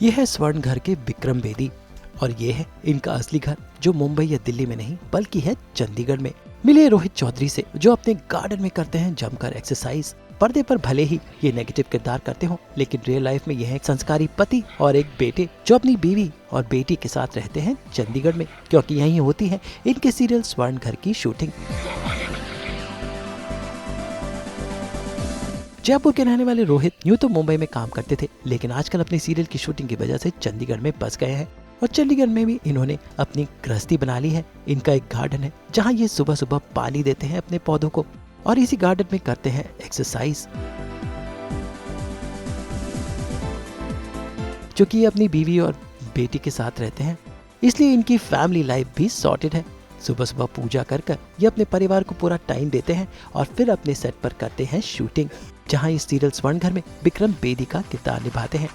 ये है स्वर्ण घर के विक्रम बेदी और ये है इनका असली घर जो मुंबई या दिल्ली में नहीं बल्कि है चंडीगढ़ में। मिले रोहित चौधरी से जो अपने गार्डन में करते हैं जमकर एक्सरसाइज। पर्दे पर भले ही ये नेगेटिव किरदार करते हो लेकिन रियल लाइफ में यह एक संस्कारी पति और एक बेटे जो अपनी बीवी और बेटी के साथ रहते हैं चंडीगढ़ में, क्योंकि यहीं होती है इनके सीरियल स्वर्ण घर की शूटिंग। जयपुर के रहने वाले रोहित यूं तो मुंबई में काम करते थे लेकिन आजकल अपनी सीरियल की शूटिंग की वजह से चंडीगढ़ में बस गए हैं और चंडीगढ़ में भी इन्होंने अपनी गृहस्थी बना ली है। इनका एक गार्डन है जहां ये सुबह सुबह पानी देते हैं अपने पौधों को और इसी गार्डन में करते हैं एक्सरसाइज। क्योंकि ये अपनी बीवी और बेटी के साथ रहते हैं इसलिए इनकी फैमिली लाइफ भी सॉर्टेड है। सुबह सुबह पूजा कर ये अपने परिवार को पूरा टाइम देते हैं और फिर अपने सेट पर करते हैं शूटिंग, जहां इस सीरियल स्वर्ण घर में विक्रम बेदी का किरदार निभाते हैं।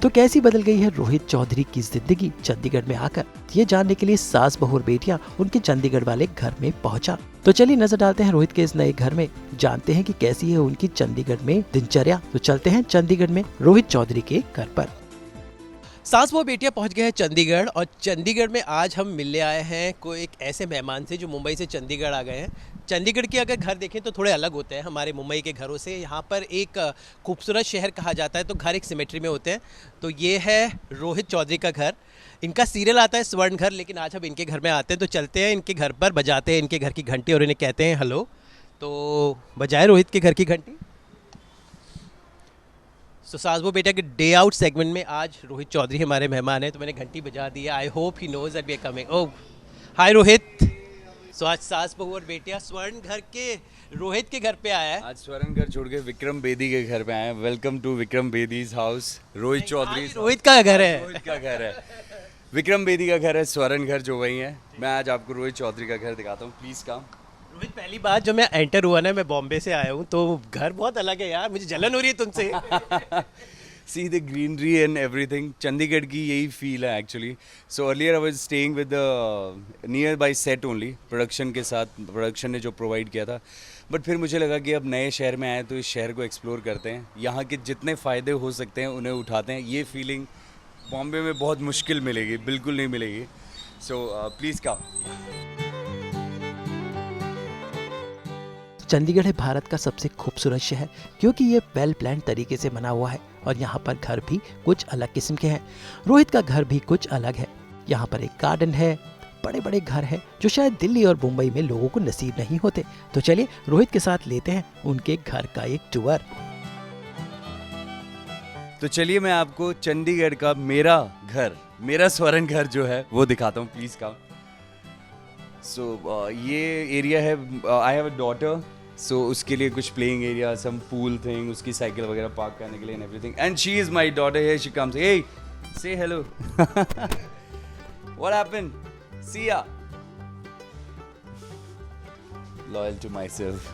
तो कैसी बदल गई है रोहित चौधरी की जिंदगी चंडीगढ़ में आकर, ये जानने के लिए सास बहू और बेटियां उनके चंडीगढ़ वाले घर में पहुंचा। तो चलिए नजर डालते हैं रोहित के इस नए घर में, जानते हैं कि कैसी है उनकी चंडीगढ़ में दिनचर्या। तो चलते हैं चंडीगढ़ में रोहित चौधरी के घर पर। सास वो बेटियां पहुंच गए हैं चंडीगढ़ और चंडीगढ़ में आज हम मिलने आए हैं कोई एक ऐसे मेहमान से जो मुंबई से चंडीगढ़ आ गए हैं। चंडीगढ़ के अगर घर देखें तो थोड़े अलग होते हैं हमारे मुंबई के घरों से। यहाँ पर एक खूबसूरत शहर कहा जाता है तो घर एक सिमेट्री में होते हैं। तो ये है रोहित चौधरी का घर। इनका सीरियल आता है स्वर्ण घर, लेकिन आज हम इनके घर में आते हैं तो चलते हैं इनके घर पर, बजाते हैं इनके घर की घंटी और इन्हें कहते हैं हेलो। तो बजाए रोहित के घर की घंटी। तो सासबो बेटा के डे आउट सेगमेंट में आज रोहित चौधरी हमारे मेहमान हैं तो मैंने घंटी बजा दी है। I hope he knows that we are coming. Oh hi Rohit. So आज सास बहू और बेटियां स्वर्ण घर के रोहित के घर पे आया है। आज स्वर्ण घर छोड़ के विक्रम बेदी के घर पे आए हैं। Welcome to Vikram Bedi's house. Rohit Chaudhary Rohit का घर है। रोहित का घर है, विक्रम बेदी का घर है, स्वर्ण घर जो वही है। मैं आज आपको रोहित चौधरी का घर दिखाता हूँ, प्लीज कम। रोहित पहली बात जब मैं एंटर हुआ ना, मैं बॉम्बे से आया हूँ तो घर बहुत अलग है यार, मुझे जलन हो रही है तुमसे। See the greenery and everything. Chandigarh की यही फील है actually. So earlier I was staying with the nearby set only. Production के साथ, प्रोडक्शन ने जो प्रोवाइड किया था. बट फिर मुझे लगा कि अब नए शहर में आए तो इस शहर को एक्सप्लोर करते हैं. यहाँ के जितने फ़ायदे हो सकते हैं उन्हें उठाते हैं. ये फीलिंग बॉम्बे में बहुत मुश्किल मिलेगी, बिल्कुल नहीं मिलेगी. So प्लीज़ कम. चंडीगढ़ है भारत का सबसे खूबसूरत शहर क्योंकि ये वेल प्लान तरीके से बना हुआ है और यहाँ पर घर भी कुछ अलग किस्म के हैं। रोहित का घर भी कुछ अलग है। यहाँ पर एक गार्डन है, बड़े बड़े घर हैं जो शायद दिल्ली और मुंबई में लोगों को नसीब नहीं होते। तो चलिए रोहित के साथ लेते हैं उनके घर का एक टूर। तो चलिए मैं आपको चंडीगढ़ का मेरा घर, मेरा स्वर्ण घर जो है वो दिखाता हूँ, प्लीज़ कम. सो ये एरिया है, आई हैव अ डॉटर, सो उसके लिए कुछ playing area, some pool thing, उसकी साइकिल वगैरह पार्क करने के लिए and everything. And she is my daughter here, she comes, hey say hello. What happened? Siya. Loyal to myself.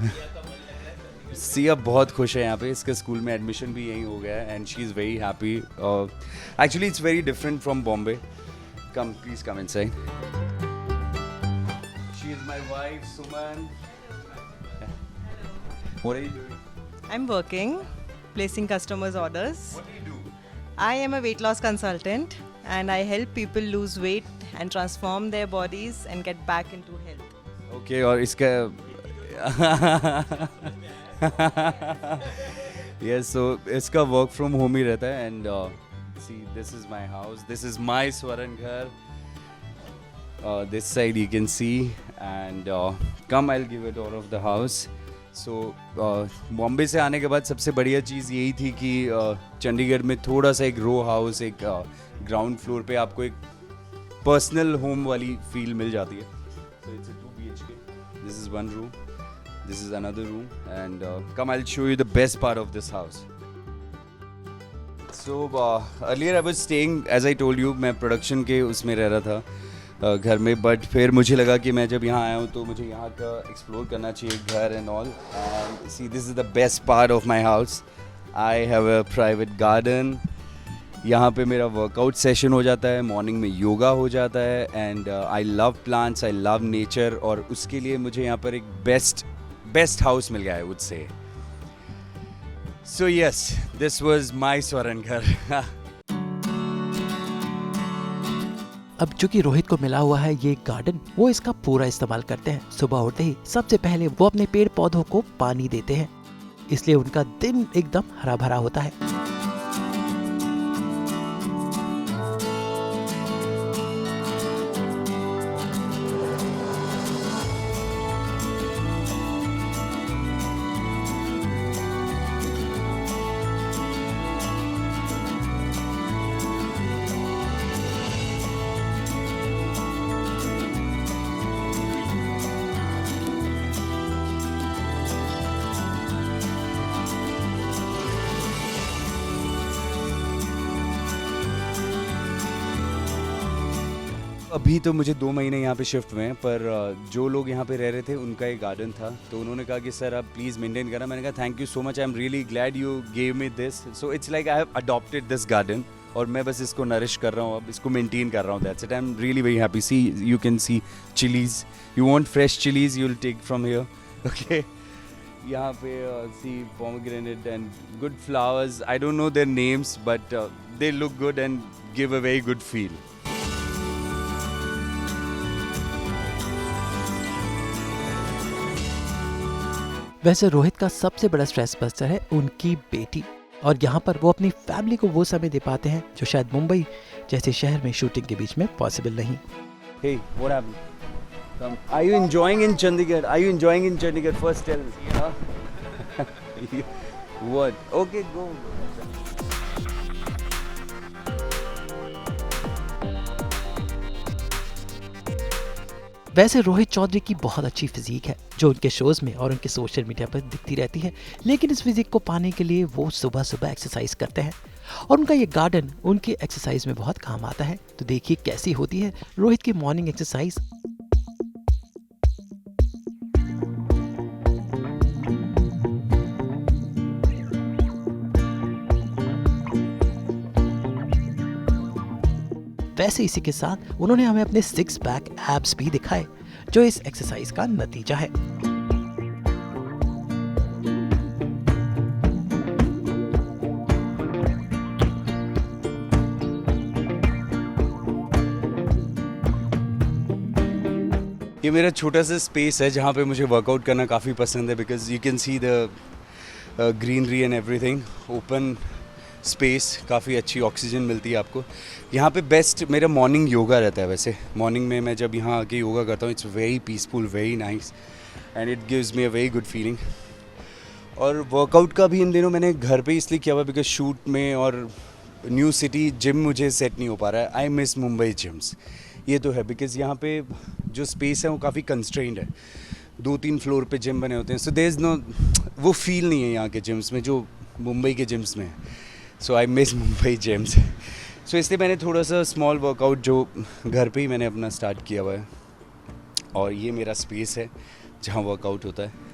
Siya बहुत खुश है यहाँ पे, इसका स्कूल में एडमिशन भी यहीं हो गया है and she is very happy. Actually it's very different from Bombay. Come please come inside. She is my wife, Suman. What are you doing? I'm working, placing customers' orders. What do you do? I am a weight loss consultant and I help people lose weight and transform their bodies and get back into health. Okay, और इसका yes, so इसका work from home ही रहता है and see, this is my house, this is my स्वर्ण घर. This side you can see and come I'll give a tour of the house. So Bombay से आने के बाद सबसे बढ़िया चीज़ यही थी कि चंडीगढ़ में थोड़ा सा एक रो हाउस, एक ग्राउंड फ्लोर पे आपको एक पर्सनल होम वाली फील मिल जाती है. So it's a 2 BHK. This is one room. This is another room and come I'll show you the best part of this house. So earlier I was staying, as I told you, मैं production के उसमें रह रहा था घर में. But फिर मुझे लगा कि मैं जब यहाँ आया हूँ तो मुझे यहाँ का एक्सप्लोर करना चाहिए घर and all. And see this is the best part of my house. I have a private garden. यहाँ पे मेरा वर्कआउट सेशन हो जाता है, मॉर्निंग में योगा हो जाता है and I love plants, I love nature. और उसके लिए मुझे यहाँ पर एक बेस्ट हाउस मिल गया है, उससे. So yes, this was my Swaranghar. अब जो कि रोहित को मिला हुआ है ये गार्डन, वो इसका पूरा इस्तेमाल करते हैं। सुबह उठते ही सबसे पहले वो अपने पेड़ पौधों को पानी देते हैं, इसलिए उनका दिन एकदम हरा भरा होता है। अभी तो मुझे 2 महीने यहाँ पे शिफ्ट हुए हैं, पर जो लोग यहाँ पे रह रहे थे उनका एक गार्डन था, तो उन्होंने कहा कि सर आप प्लीज़ मेंटेन करना। मैंने कहा thank you so much, I am really glad you gave me this. So it's like I have adopted this garden और मैं बस इसको नरिश कर रहा हूँ, अब इसको मेंटेन कर रहा हूँ। That's it, I am really very happy. See you can see chillies, you want fresh chillies, you will take from here. Okay, यहाँ पे see pomegranate and good flowers, I don't know their names but they look good and give a very good feel. वैसे रोहित का सबसे बड़ा stress buster है उनकी बेटी, और यहाँ पर वो अपनी फैमिली को वो समय दे पाते हैं जो शायद मुंबई जैसे शहर में शूटिंग के बीच में पॉसिबल नहीं। Hey, what happened? Come. Are you enjoying in Chandigarh? Are you enjoying in Chandigarh? First tell me. Huh? What? Okay, go. वैसे रोहित चौधरी की बहुत अच्छी फिजिक है जो उनके शोज में और उनके सोशल मीडिया पर दिखती रहती है, लेकिन इस फिजिक को पाने के लिए वो सुबह सुबह एक्सरसाइज करते हैं और उनका ये गार्डन उनकी एक्सरसाइज में बहुत काम आता है। तो देखिए कैसी होती है रोहित की मॉर्निंग एक्सरसाइज। वैसे इसी के साथ उन्होंने हमें अपने 6 पैक एब्स भी दिखाए जो इस एक्सरसाइज का नतीजा है। ये मेरा छोटा सा स्पेस है जहाँ पे मुझे वर्कआउट करना काफ़ी पसंद है, because you can see the greenery and everything, open space, काफ़ी अच्छी ऑक्सीजन मिलती है आपको यहाँ पे। बेस्ट मेरा मॉर्निंग योगा रहता है। वैसे मॉर्निंग में मैं जब यहाँ आके योगा करता हूँ, it's very peaceful, very nice and it gives me a very good feeling. और वर्कआउट का भी इन दिनों मैंने घर पे इसलिए किया हुआ बिकॉज शूट में और न्यू सिटी जिम मुझे सेट नहीं हो पा रहा है। आई मिस मुंबई जिम्स, ये तो है, बिकॉज यहाँ पे जो स्पेस है वो काफ़ी कंस्ट्रेंड है, 2-3 फ्लोर पे जिम बने होते हैं। सो देयर इज़ नो, वो फील नहीं है यहाँ के जिम्स में जो मुंबई के जिम्स में है। सो आई मिस मुंबई जिम्स। सो इसलिए मैंने थोड़ा सा स्मॉल वर्कआउट जो घर पे ही मैंने अपना स्टार्ट किया हुआ है, और ये मेरा स्पेस है जहाँ वर्कआउट होता है।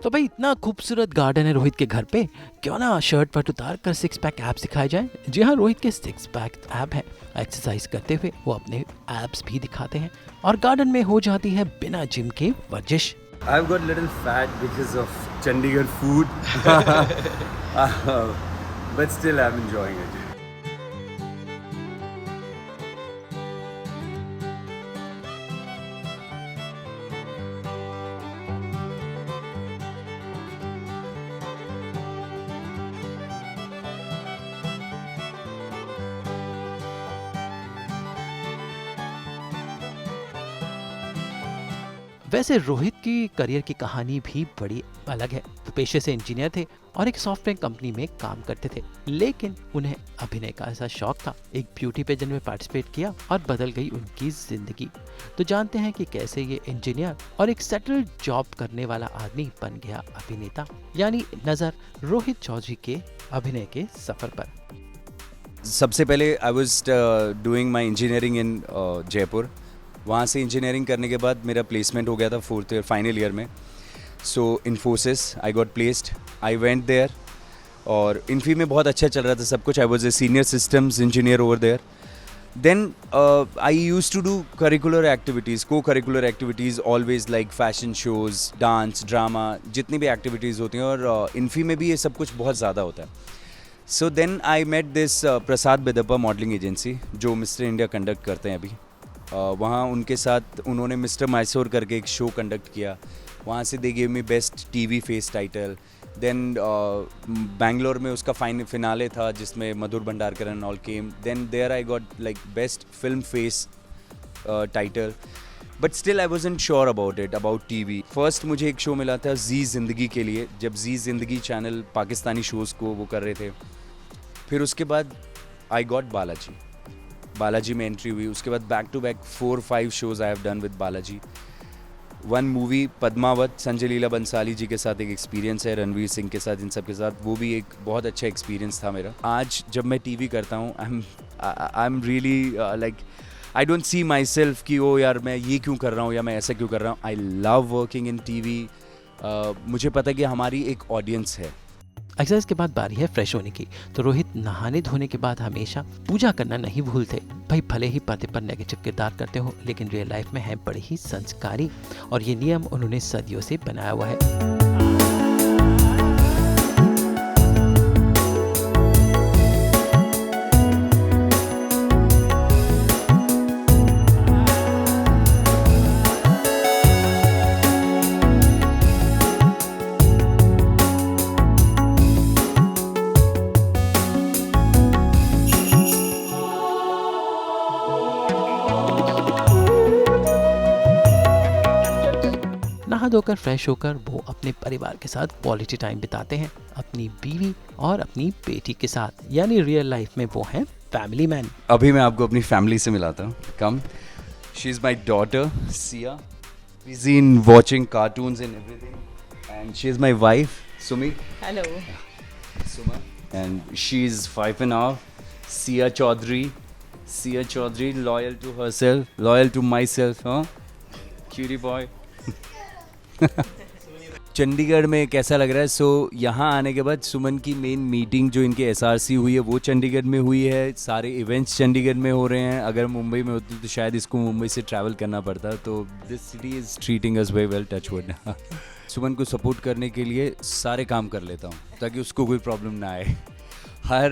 तो भाई इतना खूबसूरत गार्डन है रोहित के घर पे, क्यों ना शर्ट पर उतार कर 6 पैक एब्स दिखाए जाए। जी हाँ, रोहित के 6 पैक एब है। एक्सरसाइज करते हुए वो अपने एब्स भी दिखाते हैं और गार्डन में हो जाती है बिना जिम के वर्जिश। I've got little fat because of Chandigarh food, but still I'm enjoying it. वैसे रोहित की करियर की कहानी भी बड़ी अलग है। वो पेशे से इंजीनियर थे और एक सॉफ्टवेयर कंपनी में काम करते थे, लेकिन उन्हें अभिनय का ऐसा शौक था, एक ब्यूटी पेजेंट में पार्टिसिपेट किया और बदल गई उनकी जिंदगी। तो जानते हैं कि कैसे ये इंजीनियर और एक सेटल्ड जॉब करने वाला आदमी बन गया अभिनेता। यानी नजर रोहित चौधरी के अभिनय के सफर पर। सबसे पहले I was doing my engineering in Jaipur. वहाँ से इंजीनियरिंग करने के बाद मेरा प्लेसमेंट हो गया था 4th ईयर फाइनल ईयर में। So Infosys I got placed, I went there और इन्फी में बहुत अच्छा चल रहा था सब कुछ। I was a senior systems engineer over there. Then I use to do curricular activities, cocurricular activities always, like fashion shows, dance, drama, जितनी भी एक्टिविटीज़ होती हैं, और इन्फी में भी ये सब कुछ बहुत ज़्यादा होता है। So then I met this Prasad Bidappa modelling agency, जो मिस्टर इंडिया कंडक्ट करते हैं अभी। वहाँ उनके साथ उन्होंने मिस्टर मैसूर करके एक शो कंडक्ट किया। वहाँ से they gave me best TV face title. Then Bangalore में उसका फिनाले था जिसमें Madhur Bhandarkar and all came. Then there I got like best film face title, but still I wasn't sure about it, about TV. First मुझे एक show मिला था जी जिंदगी के लिए, जब जी जिंदगी चैनल पाकिस्तानी शोज़ को वो कर रहे थे। फिर उसके बाद आई गॉट बालाजी में एंट्री हुई। उसके बाद back to back 4-5 shows I have done with Balaji. 1 movie Padmaavat, Sanjay Leela Bhansali ji के साथ एक एक्सपीरियंस है, रणवीर सिंह के साथ, इन सब के साथ, वो भी एक बहुत अच्छा एक्सपीरियंस था मेरा। आज जब मैं टीवी करता हूँ, आई am really like, I don't see my self कि ओ यार मैं ये क्यों कर रहा हूँ या मैं ऐसा क्यों कर रहा हूँ। I love working in TV. मुझे पता है कि हमारी एक ऑडियंस है। एक्सरसाइज के बाद बारी है फ्रेश होने की। तो रोहित नहाने धोने के बाद हमेशा पूजा करना नहीं भूलते। भाई भले ही पर्दे पर नेगेटिव किरदार करते हो, लेकिन रियल लाइफ में है बड़े ही संस्कारी, और ये नियम उन्होंने सदियों से बनाया हुआ है। नहा धोकर फ्रेश होकर वो अपने परिवार के साथ क्वालिटी टाइम बिताते हैं, अपनी बीवी और अपनी बेटी के साथ। यानी रियल लाइफ में वो हैं फैमिली मैन। अभी मैं आपको अपनी फैमिली से मिलाता हूँ। Come, she is my daughter Siya, busy in watching cartoons and everything, and she is my wife Sumi. Hello. Suma, and she is 5.5. Sia Chaudhary, loyal to herself, loyal to myself, huh? Cutie boy. Chandigarh में कैसा लग रहा है? सो यहाँ आने के बाद सुमन की मेन मीटिंग जो इनके SRC हुई है वो चंडीगढ़ में हुई है। सारे इवेंट्स चंडीगढ़ में हो रहे हैं। अगर मुंबई में होती तो शायद इसको मुंबई से ट्रैवल करना पड़ता। तो this city is treating us very well, touch wood. Suman को सपोर्ट करने के लिए सारे काम कर लेता हूँ ताकि उसको कोई प्रॉब्लम ना आए। हर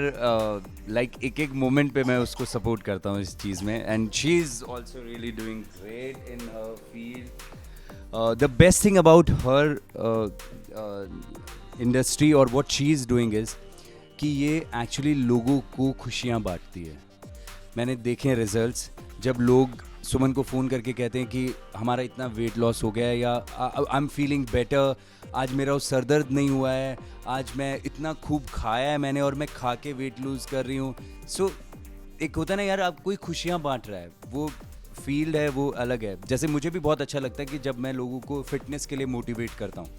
लाइक एक मोमेंट पे मैं उसको सपोर्ट करता हूँ इस चीज़ में। And she is also really doing great in her field. The best thing about her industry or what she is doing is कि ये एक्चुअली लोगों को खुशियाँ बांटती है। मैंने देखे रिजल्ट्स, जब लोग सुमन को फ़ोन करके कहते हैं कि हमारा इतना वेट लॉस हो गया है, या आई एम फीलिंग बेटर, आज मेरा सर दर्द नहीं हुआ है, आज मैं इतना खूब खाया है मैंने और मैं खा के वेट लूज़ कर रही हूँ। सो एक होता है ना यार, आप कोई खुशियाँ बांट रहा है, वो फील्ड है, वो अलग है। जैसे मुझे भी बहुत अच्छा लगता है कि जब मैं लोगों को फिटनेस के लिए मोटिवेट करता हूँ,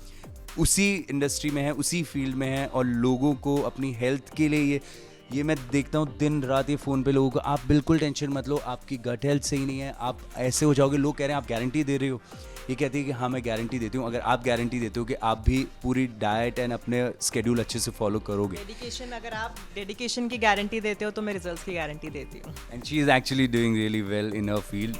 उसी इंडस्ट्री में है, उसी फील्ड में है, और लोगों को अपनी हेल्थ के लिए ये मैं देखता हूँ दिन रात ये फ़ोन पे लोगों को, आप बिल्कुल टेंशन मत लो, आपकी गट हेल्थ सही नहीं है, आप ऐसे हो जाओगे। लोग कह रहे हैं आप गारंटी दे रहे हो, ये कहती है कि हाँ मैं गारंटी देती हूँ। अगर आप गारंटी देते हो कि आप भी पूरी डाइट एंड अपने स्केड्यूल अच्छे से फॉलो करोगे, डेडिकेशन, अगर आप डेडिकेशन की गारंटी देते हो तो मैं रिजल्ट्स की गारंटी देती हूँ। And she is actually doing really well in her field.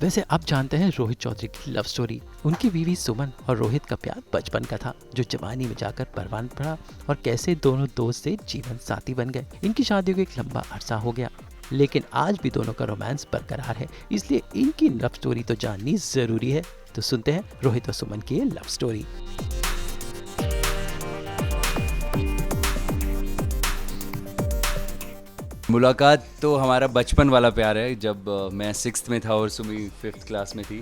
वैसे अब जानते हैं रोहित चौधरी की लव स्टोरी। उनकी बीवी सुमन और रोहित का प्यार बचपन का था, जो जवानी में जाकर परवान पड़ा, और कैसे दोनों दोस्त से जीवन साथी बन गए। इनकी शादी को एक लंबा अरसा हो गया, लेकिन आज भी दोनों का रोमांस बरकरार है, इसलिए इनकी लव स्टोरी तो जाननी जरूरी है। तो सुनते हैं रोहित और सुमन की लव स्टोरी। मुलाकात तो हमारा बचपन वाला प्यार है, जब मैं 6th में था और सुमी 5th क्लास में थी,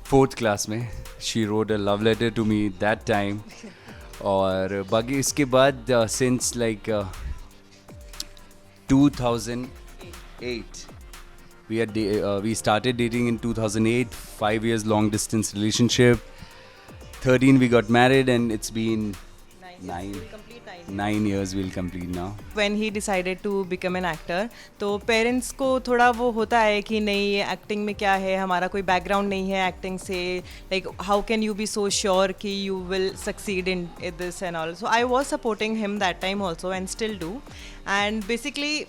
4th क्लास में. She wrote a love letter to me that time. और बाकी इसके बाद since like 2008 we started dating in 2008, 5 years long distance relationship. 13 we got married and it's been 9 years we'll complete now. When he decided to become an actor, तो parents को थोड़ा वो होता है कि नहीं ये एक्टिंग में क्या है, हमारा कोई बैकग्राउंड नहीं है एक्टिंग से, like how can you be so sure कि you will succeed in this and all. So I was supporting him that time also and still do. And basically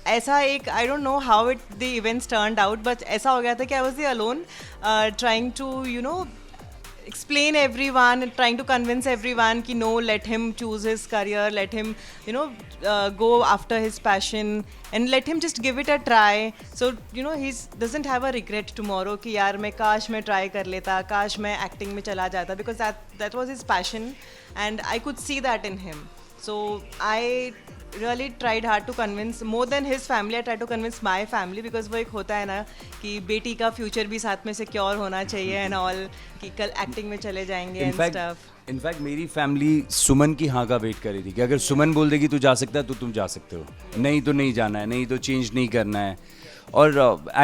ऐसा एक I don't know how it the events turned out, but ऐसा हो गया था कि I was the alone trying to you know explain everyone and trying to convince everyone ki no, let him choose his career, let him go after his passion and let him just give it a try. So he doesn't have a regret tomorrow ki yaar मैं काश मैं try कर लेता, काश मैं acting में चला जाता, because that was his passion and I could see that in him. So I really tried hard to convince, more than his family, I tried to convince my family, because वो एक होता है ना कि बेटी का फ्यूचर भी साथ में सिक्योर होना चाहिए एंड ऑल, कि कल एक्टिंग में चले जाएंगे एंड स्टफ. इनफैक्ट मेरी फैमिली सुमन की हाँ का वेट कर रही थी कि अगर सुमन बोल देगी तू जा सकता है तो तुम जा सकते हो, नहीं तो नहीं जाना है, नहीं तो चेंज नहीं करना है. और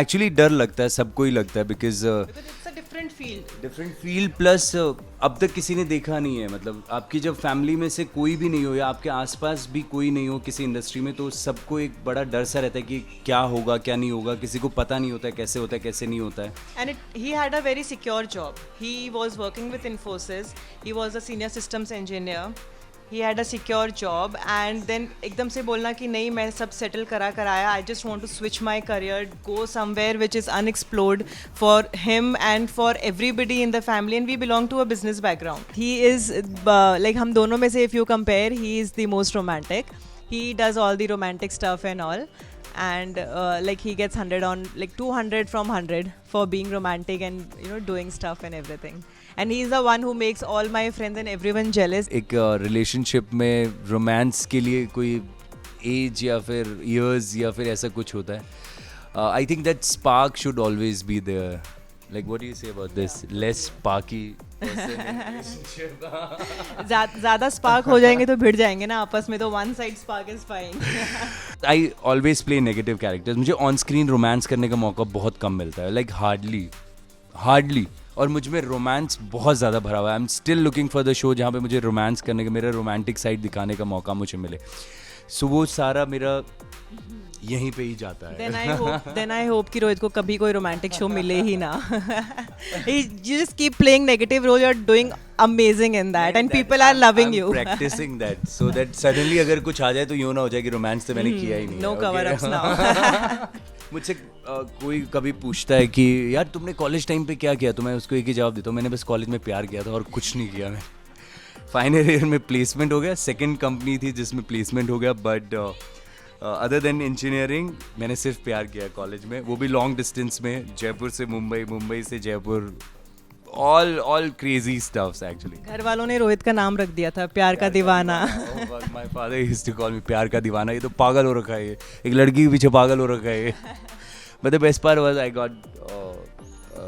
एक्चुअली डर लगता है, सबको ही लगता है, बिकॉज डिफरेंट फील्ड प्लस अब तक किसी ने देखा नहीं है. मतलब आपकी जब फैमिली में से कोई भी नहीं हो या आपके आसपास भी कोई नहीं हो किसी इंडस्ट्री में, तो सबको एक बड़ा डर सा रहता है कि क्या होगा क्या नहीं होगा, किसी को पता नहीं होता है कैसे होता है कैसे नहीं होता है. And he had a very secure job. He was working with Infosys, he was a senior systems engineer. He had a secure job and then एकदम से बोलना कि नहीं मैं सब settle कराया, I just want to switch my career, go somewhere which is unexplored for him and for everybody in the family, and we belong to a business background. He is like हम दोनों में से if you compare, he is the most romantic. He does all the romantic stuff and all. And like he gets 100 on like 200 from 100 for being romantic and doing stuff and everything. And he is the one who makes all my friends and everyone jealous. एक relationship में romance के लिए कोई age या फिर years या फिर ऐसा कुछ होता है. I think that spark should always be there. Like what do you say about this? Less sparky person in relationship. ज़्यादा spark हो जाएंगे तो भिड़ जाएंगे ना आपस में, तो one side spark is fine. I always play negative characters. मुझे on screen romance करने का मौका बहुत कम मिलता है, like hardly. और मुझ में रोमांस बहुत ज़्यादा भरा हुआ है. I am still looking for the show जहाँ पे मुझे रोमांस करने का, मेरा रोमांटिक साइड दिखाने का मौका मुझे मिले. सो वो सारा मेरा यहीं पे ही जाता है. Then I hope कि रोहित को कभी कोई रोमांटिक शो मिले ही ना. You just keep playing negative role, you're doing amazing in that and people are loving you. I'm practicing that so that suddenly अगर कुछ आ जाए तो यूँ ना हो जाए कि रोमांस तो मैंने किया ही नहीं. No cover-ups now. मुझसे कोई कभी पूछता है कि यार तुमने कॉलेज टाइम पे क्या किया, तो मैं उसको एक ही जवाब देता हूँ, मैंने बस कॉलेज में प्यार किया था और कुछ नहीं किया. मैं फाइनल ईयर में प्लेसमेंट हो गया, सेकंड कंपनी थी जिसमें प्लेसमेंट हो गया, बट अदर देन इंजीनियरिंग मैंने सिर्फ प्यार किया कॉलेज में, वो भी लॉन्ग डिस्टेंस में, जयपुर से मुंबई, मुंबई से Jaipur, all crazy stuffs actually. घर वालों ने रोहित का नाम रख दिया था प्यार का दीवाना. My father used to call me प्यार का दीवाना. ये तो पागल हो रखा है, एक लड़की के पीछे पागल हो रखा है. But the best part was I got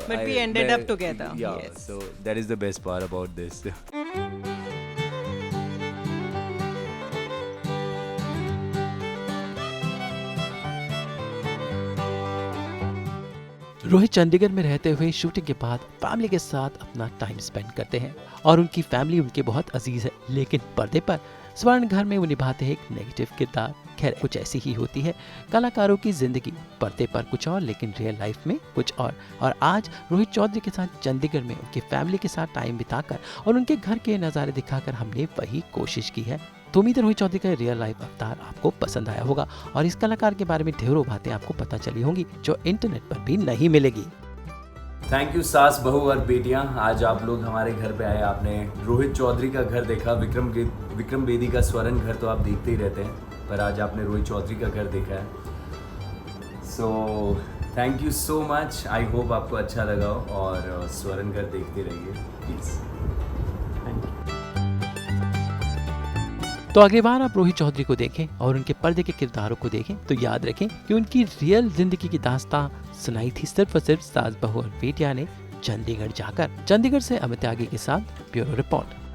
but we ended up together. Yeah, yes. So that is the best part about this. Rohit Chandigarh में रहते हुए शूटिंग के बाद फैमिली के साथ अपना टाइम स्पेंड करते हैं और उनकी फैमिली उनके बहुत अजीज है, लेकिन पर्दे पर स्वर्ण घर में वो निभाते हैं एक नेगेटिव किरदार. खैर कुछ ऐसी ही होती है कलाकारों की जिंदगी, पर्दे पर कुछ और लेकिन रियल लाइफ में कुछ और आज रोहित चौधरी के साथ चंडीगढ़ में उनकी फैमिली के साथ टाइम बिताकर और उनके घर के नज़ारे दिखाकर हमने वही कोशिश की है. तो उम्मीद है रोहित चौधरी का रियल लाइफ अवतार आपको पसंद आया होगा और इस कलाकार के बारे में ढेरों बातें आपको पता चली होंगी जो इंटरनेट पर भी नहीं मिलेगी. थैंक यू सास बहू और बेटियां, आज आप लोग हमारे घर पे आए. आपने रोहित चौधरी का घर देखा, विक्रम बेदी का स्वर्ण घर तो आप देखते ही रहते हैं, पर आज आपने रोहित चौधरी का घर देखा है. So thank you so much. I hope आपको अच्छा लगा और स्वर्ण घर देखते रहिए प्लीज़. तो अगली बार आप रोहित चौधरी को देखें और उनके पर्दे के किरदारों को देखें तो याद रखें कि उनकी रियल जिंदगी की दास्तां सुनाई थी सिर्फ और सिर्फ सास बहू और बेटियां ने चंडीगढ़ जाकर। चंडीगढ़ से अमित त्यागी के साथ ब्यूरो रिपोर्ट।